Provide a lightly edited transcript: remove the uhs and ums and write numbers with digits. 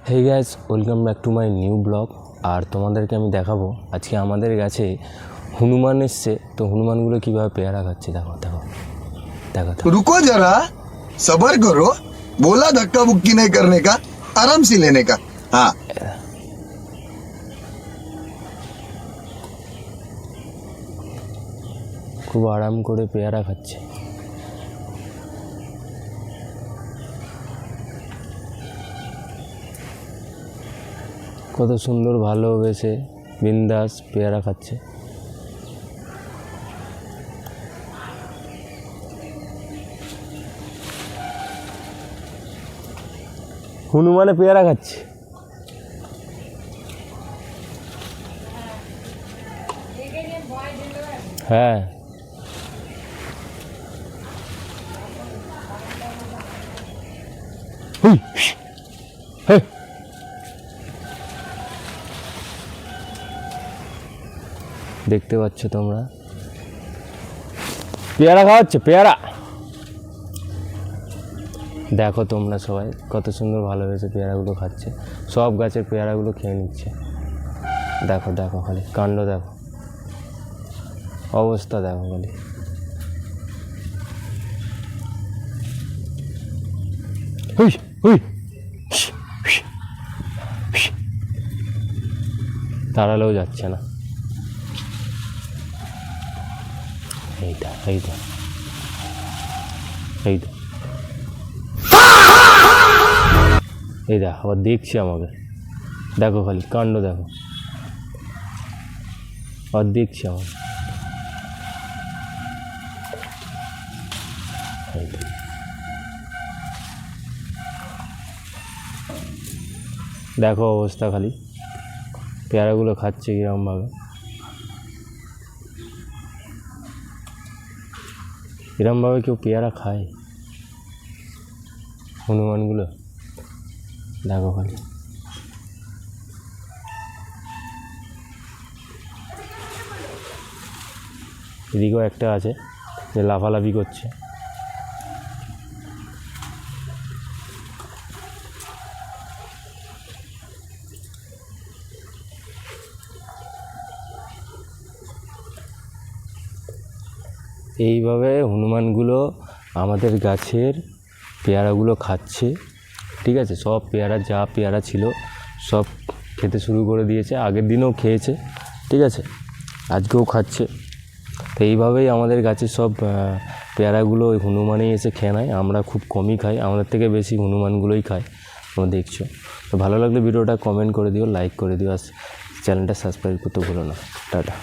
Hey guys, welcome back to my new blog. আর তোমাদেরকে আমি দেখাবো আজকে আমাদের গাছে হনুমান এসছে। তো হনুমানগুলো কীভাবে পেয়ারা খাচ্ছে দেখো দেখো দেখো দেখো। रुको जरा सबर करो। बोला धक्का बुक्की नहीं करने का, आराम से लेने का। हाँ, খুব আরাম করে পেয়ারা খাচ্ছে। কত সুন্দর ভালোবেসে বিন্দাস পেয়ারা খাচ্ছে। হনুমানে পেয়ারা খাচ্ছে। হ্যাঁ, দেখতে পাচ্ছ তোমরা পেয়ারা খাওয়াচ্ছে। পেয়ারা দেখো তোমরা সবাই কত সুন্দর ভালোবেসে পেয়ারাগুলো খাচ্ছে। সব গাছের পেয়ারাগুলো খেয়ে নিচ্ছে। দেখো দেখো খালি কাণ্ড দেখো, অবস্থা দেখো খালি। হুই হুই, তাড়ালেও যাচ্ছে না। এইটা এইটা এইটা এই দেখ আবার দেখছি আমাকে। দেখো খালি কাণ্ড দেখো, আবার দেখছি আমাকে। দেখো অবস্থা খালি, পেয়ারাগুলো খাচ্ছে কীরকমভাবে। এরমভাবে কেউ পেয়ারা খায়? হনুমানগুলো দেখো খালি। এদিকেও একটা আছে যে লাফালাফি করছে। এইভাবে হনুমানগুলো আমাদের গাছের পেয়ারাগুলো খাচ্ছে। ঠিক আছে, সব পেয়ারা যা পেয়ারা ছিল সব খেতে শুরু করে দিয়েছে। আগের দিনেও খেয়েছে, ঠিক আছে, আজকেও খাচ্ছে। তো এইভাবেই আমাদের গাছের সব পেয়ারাগুলো ওই হনুমানেই এসে খেয়ে নেয়। আমরা খুব কমই খাই, আমাদের থেকে বেশি হনুমানগুলোই খায়। তোমরা দেখছো। তো ভালো লাগলে ভিডিওটা কমেন্ট করে দিও, লাইক করে দিও, আর চ্যানেলটা সাবস্ক্রাইব করতে ভুলো না। টাটা।